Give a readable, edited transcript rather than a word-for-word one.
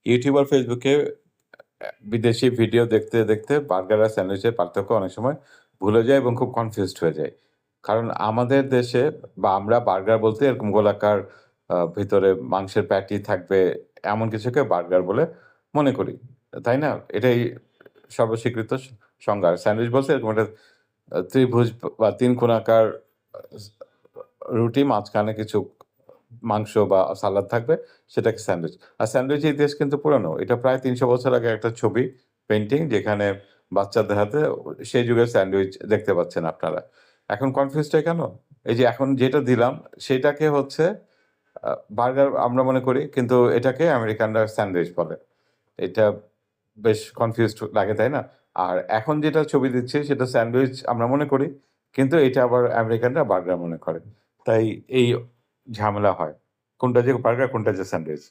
YouTube আর Facebook এ বিদেশি video দেখতে, দেখতে বার্গার আর স্যান্ডউইচের পার্থক্য অনেক সময় ভুলে যাই এবং খুব কনফিউজড হয়ে যাই। কারণ আমাদের দেশে বা আমরা বার্গার বলতে এরকম গোলাকার ভিতরে মাংসের প্যাটি থাকবে এমন কিছুকে বার্গার বলে মনে করি। তাই না? এটাই সর্বস্বীকৃত সংজ্ঞা। আর স্যান্ডউইচ বলতে এরকম একটা ত্রিভুজ বা ৩ কোণাকার স রুটি মাঝখানে কিছু মাংস বা সালাদ থাকবে সেটাকে স্যান্ডউইচ। আর স্যান্ডউইচের ইতিহাস কিন্তু পুরানো। এটা প্রায় ৩০০ বছর আগে একটা ছবি, পেইন্টিং যেখানে বাচ্চাদের হাতে সেই যুগের স্যান্ডউইচ দেখতে পাচ্ছেন আপনারা। এখন কনফিউজটা কেন? এই যে এখন যেটা দিলাম সেটাকে হচ্ছে আ বার্গার আমরা মনে করি কিন্তু এটাকে আমেরিকানরা স্যান্ডউইচ বলে। এটা বেশ কনফিউজড লাগে, তাই না? আর এখন যেটা ছবি দিচ্ছি সেটা স্যান্ডউইচ আমরা মনে করি। কিন্তু এটা আবার আমেরিকানরা বার্গার মনে করে। তাই এই ঝামেলা হয়। কোনটা যে বার্গার, কোনটা যে স্যান্ডউইচ।